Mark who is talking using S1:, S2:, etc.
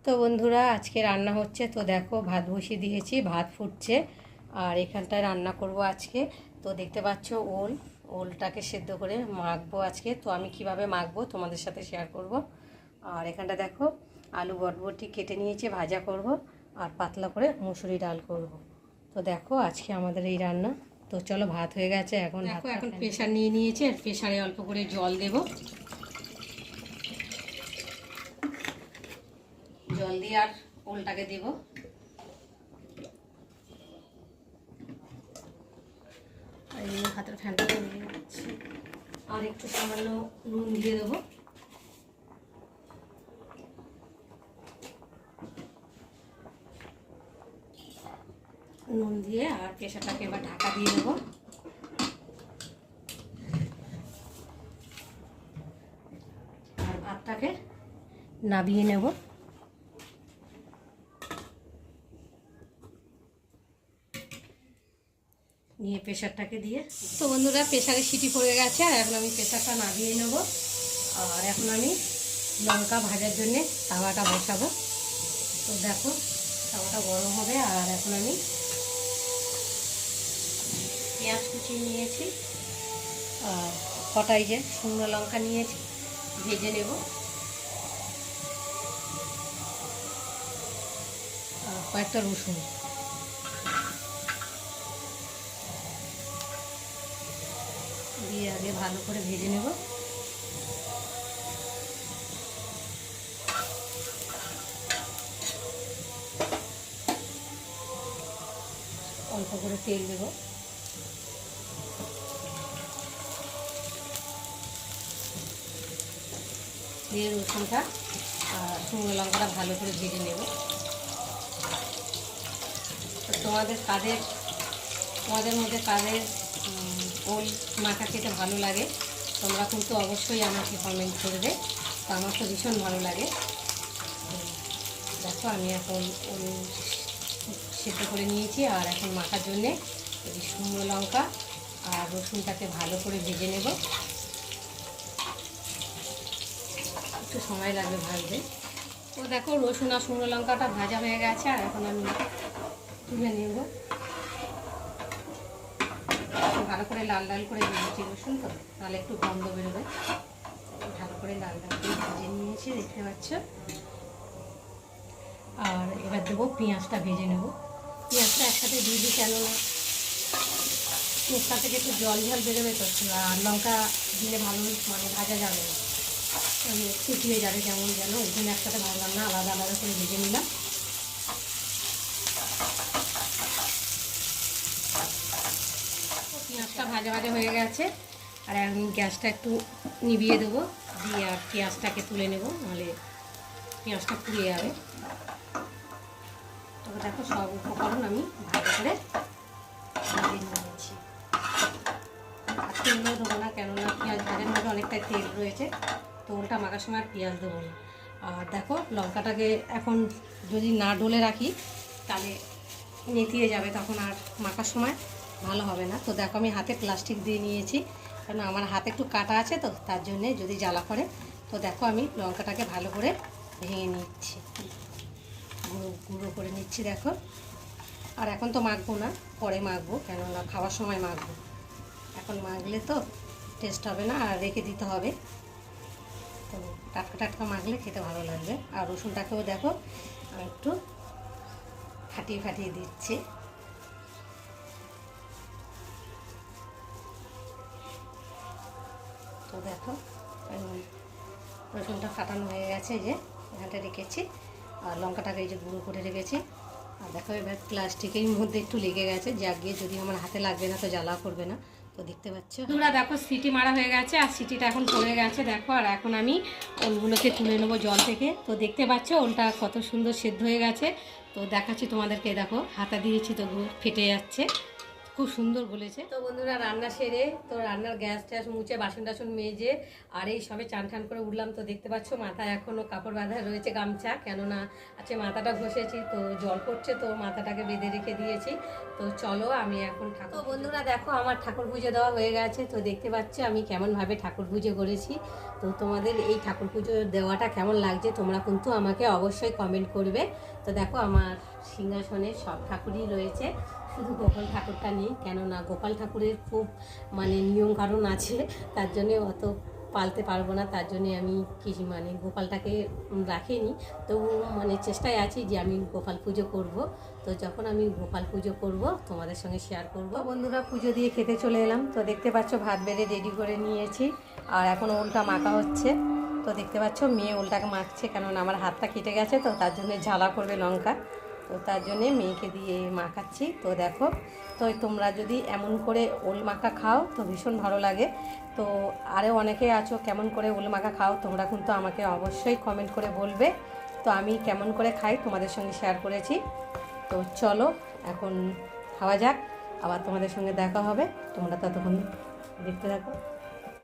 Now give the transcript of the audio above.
S1: তো বন্ধুরা আজকে রান্না হচ্ছে। তো দেখো ভাত বসিয়ে দিয়েছি, ভাত ফুটছে। আর এখানটায় রান্না করব আজকে। তো দেখতে পাচ্ছ ওলটাকে সেদ্ধ করে মাখবো আজকে। তো আমি কিভাবে মাখবো তোমাদের সাথে শেয়ার করব। আর এখানটা দেখো আলু বটবটি কেটে নিয়েছি, ভাজা করব। আর পাতলা করে মুসুরি ডাল করব। তো দেখো আজকে আমাদের এই রান্না। তো চলো, ভাত হয়ে গেছে, এখন এখন প্রেশার নিয়ে নিয়েছি। আর প্রেশারে অল্প করে জল দেব। জল দিয়ে আর ওলটাকে দেব। আর এই হাতের ফ্যানটা নিয়ে যাচ্ছি। আর একটু সামান্য নুন দিয়ে দেবো। নুন দিয়ে আর প্রেশারটাকে এবার ঢাকা দিয়ে দেবো। আর ভাতটাকে নাবিয়ে নেব। নিয়ে প্রেশারটাকে দিয়ে, তো বন্ধুরা প্রেশারে সিটি পড়ে গেছে। আর এখন আমি প্রেশারটা নাবিয়ে নেব। আর এখন আমি লঙ্কা ভাজার জন্যে তাওয়াটা বসাবো। তো দেখো তাওয়াটা গরম হবে। আর এখন আমি পেঁয়াজ কুচি নিয়েছি, আর কটাই যে শুকনো লঙ্কা নিয়েছি, ভেজে নেব। আর কয়েকটা রসুন দিয়ে আগে ভালো করে ভেজে নেব। অল্প করে তেল দেব। দিয়ে রসুনটা আর শুকনো লঙ্কাটা ভালো করে ভেজে নেব। তো তোমাদের মধ্যে কাদের ওল মাখা খেতে ভালো লাগে, তোমরা কিন্তু অবশ্যই আমাকে কমেন্ট করবে। তো আমার তো ভীষণ ভালো লাগে। দেখো আমি এখন ওল সেদ্ধ করে নিয়েছি। আর এখন মাখার জন্যে এই শুকনো লঙ্কা আর রসুনটাকে ভালো করে ভেজে নেব। একটু সময় লাগবে ভাজতে। তো দেখো রসুন আর শুকনো লঙ্কাটা ভাজা হয়ে গেছে। আর এখন আমি তুলে নেব। ভালো করে লাল লাল করে ভেজেছি রসুন, তো তাহলে একটু গন্ধ বেরোবে। ভালো করে লাল লাল করে ভেজে নিয়েছি, দেখতে পাচ্ছ। আর এবার দেবো পেঁয়াজটা ভেজে নেব। পেঁয়াজটা একসাথে দিয়ে দিই, কেননা পেঁয়াজটা থেকে একটু জল ঝাল বেরোবে। তো আর লঙ্কা দিলে ভালো ভাজা যাবে না, শুকিয়ে যাবে কেমন যেন। ওই জন্য একসাথে ভাজলাম না, আলাদা আলাদা করে ভেজে নিলাম। পেঁয়াজটা ভাজা ভাজা হয়ে গেছে। আর এখন গ্যাসটা একটু নিভিয়ে দেবো, দিয়ে আর পেঁয়াজটাকে তুলে নেব, নাহলে পেঁয়াজটা পুড়ে যাবে। তবে দেখো সব উপকরণ আমি ভালো করে ভেজে নিয়েছি। আর তেলও দেবো না, কেননা পেঁয়াজ ভাজার মধ্যে অনেকটাই তেল রয়েছে। তো ওলটা মাখার সময় আর পেঁয়াজ দেবো না। আর দেখো লঙ্কাটাকে এখন যদি না ডলে রাখি তাহলে নেতিয়ে যাবে, তখন আর মাখার সময় ভালো হবে না। তো দেখো আমি হাতে প্লাস্টিক দিয়ে নিয়েছি, কারণ আমার হাতে একটু কাটা আছে, তো তার জন্যে যদি জ্বালা করে। তো দেখো আমি লঙ্কাটাকে ভালো করে ভেঙে নিচ্ছি, গুঁড়ো গুঁড়ো করে নিচ্ছি দেখো। আর এখন তো মাখবো না, পরে মাখবো, কেননা খাওয়ার সময় মাখবো। এখন মাখলে তো টেস্ট হবে না, আর রেখে দিতে হবে। তো টাটকা টাটকা মাখলে খেতে ভালো লাগবে। আর রসুনটাকেও দেখো আমি একটু ফাটিয়ে ফাটিয়ে দিচ্ছি। তো দেখো রসুনটা ফাটানো হয়ে গেছে, যে এখানটা রেখেছি। আর লঙ্কাটাকে এই যে গুঁড়ো করে রেখেছি। আর দেখো এবার প্লাস্টিকের মধ্যে একটু লেগে গেছে, যা গিয়ে যদি আমার হাতে লাগবে না তো জ্বালা করবে না। তো দেখতে পাচ্ছ তোমরা, দেখো সিটি মারা হয়ে গেছে। আর সিটিটা এখন পড়ে গেছে দেখো। আর এখন আমি ওলগুলোকে তুলে নেবো জল থেকে। তো দেখতে পাচ্ছ ওলটা কত সুন্দর সেদ্ধ হয়ে গেছে। তো দেখাচ্ছি তোমাদেরকে, দেখো হাতা দিয়েছি তো ফেটে যাচ্ছে, খুব সুন্দর বলেছে। তো বন্ধুরা রান্না সেরে তো রান্নার গ্যাস ট্যাস মুছে বাসন টাসন মেজে আর এই সবে চান টান করে উঠলাম। তো দেখতে পাচ্ছ মাথায় এখনও কাপড় বাঁধা রয়েছে, গামছা, কেননা আজকে মাথাটা ঘষেছি তো জল পড়ছে, তো মাথাটাকে বেঁধে রেখে দিয়েছি। তো চলো আমি এখন ঠাকুর, তো বন্ধুরা দেখো আমার ঠাকুর পুজো দেওয়া হয়ে গেছে। তো দেখতে পাচ্ছ আমি কেমনভাবে ঠাকুর পুজো করেছি। তো তোমাদের এই ঠাকুর পুজো দেওয়াটা কেমন লাগছে তোমরা কিন্তু আমাকে অবশ্যই কমেন্ট করবে। তো দেখো আমার সিংহাসনে সব ঠাকুরই রয়েছে, শুধু গোপাল ঠাকুরটা নেই, কেননা গোপাল ঠাকুরের খুব মানে নিয়ম কারণ আছে, তার জন্যে অত পালতে পারবো না, তার জন্যে আমি কিছু মানে গোপালটাকে রাখিনি। তো মানে চেষ্টায় আছি যে আমি গোপাল পুজো করব। তো যখন আমি গোপাল পুজো করব তোমাদের সঙ্গে শেয়ার করব। বন্ধুরা পুজো দিয়ে খেতে চলে এলাম। তো দেখতে পাচ্ছ ভাত বেড়ে রেডি করে নিয়েছি আর এখন ওলটা মাখা হচ্ছে। তো দেখতে পাচ্ছ মেয়ে ওলটাকে মাখছে, কেননা আমার হাতটা কেটে গেছে, তো তার জন্য ঝালা করবে লঙ্কা, তো তার জন্যে মেয়েকে দিয়ে মাখাচ্ছি। তো দেখো, তো তোমরা যদি এমন করে ওল মাখা খাও তো ভীষণ ভালো লাগে। তো আরও অনেকে আছো কেমন করে ওল মাখা খাও তোমরা কিন্তু আমাকে অবশ্যই কমেন্ট করে বলবে। তো আমি কেমন করে খাই তোমাদের সঙ্গে শেয়ার করেছি। তো চলো এখন খাওয়া যাক, আবার তোমাদের সঙ্গে দেখা হবে, তোমরা ততক্ষণ দেখতে থাকো।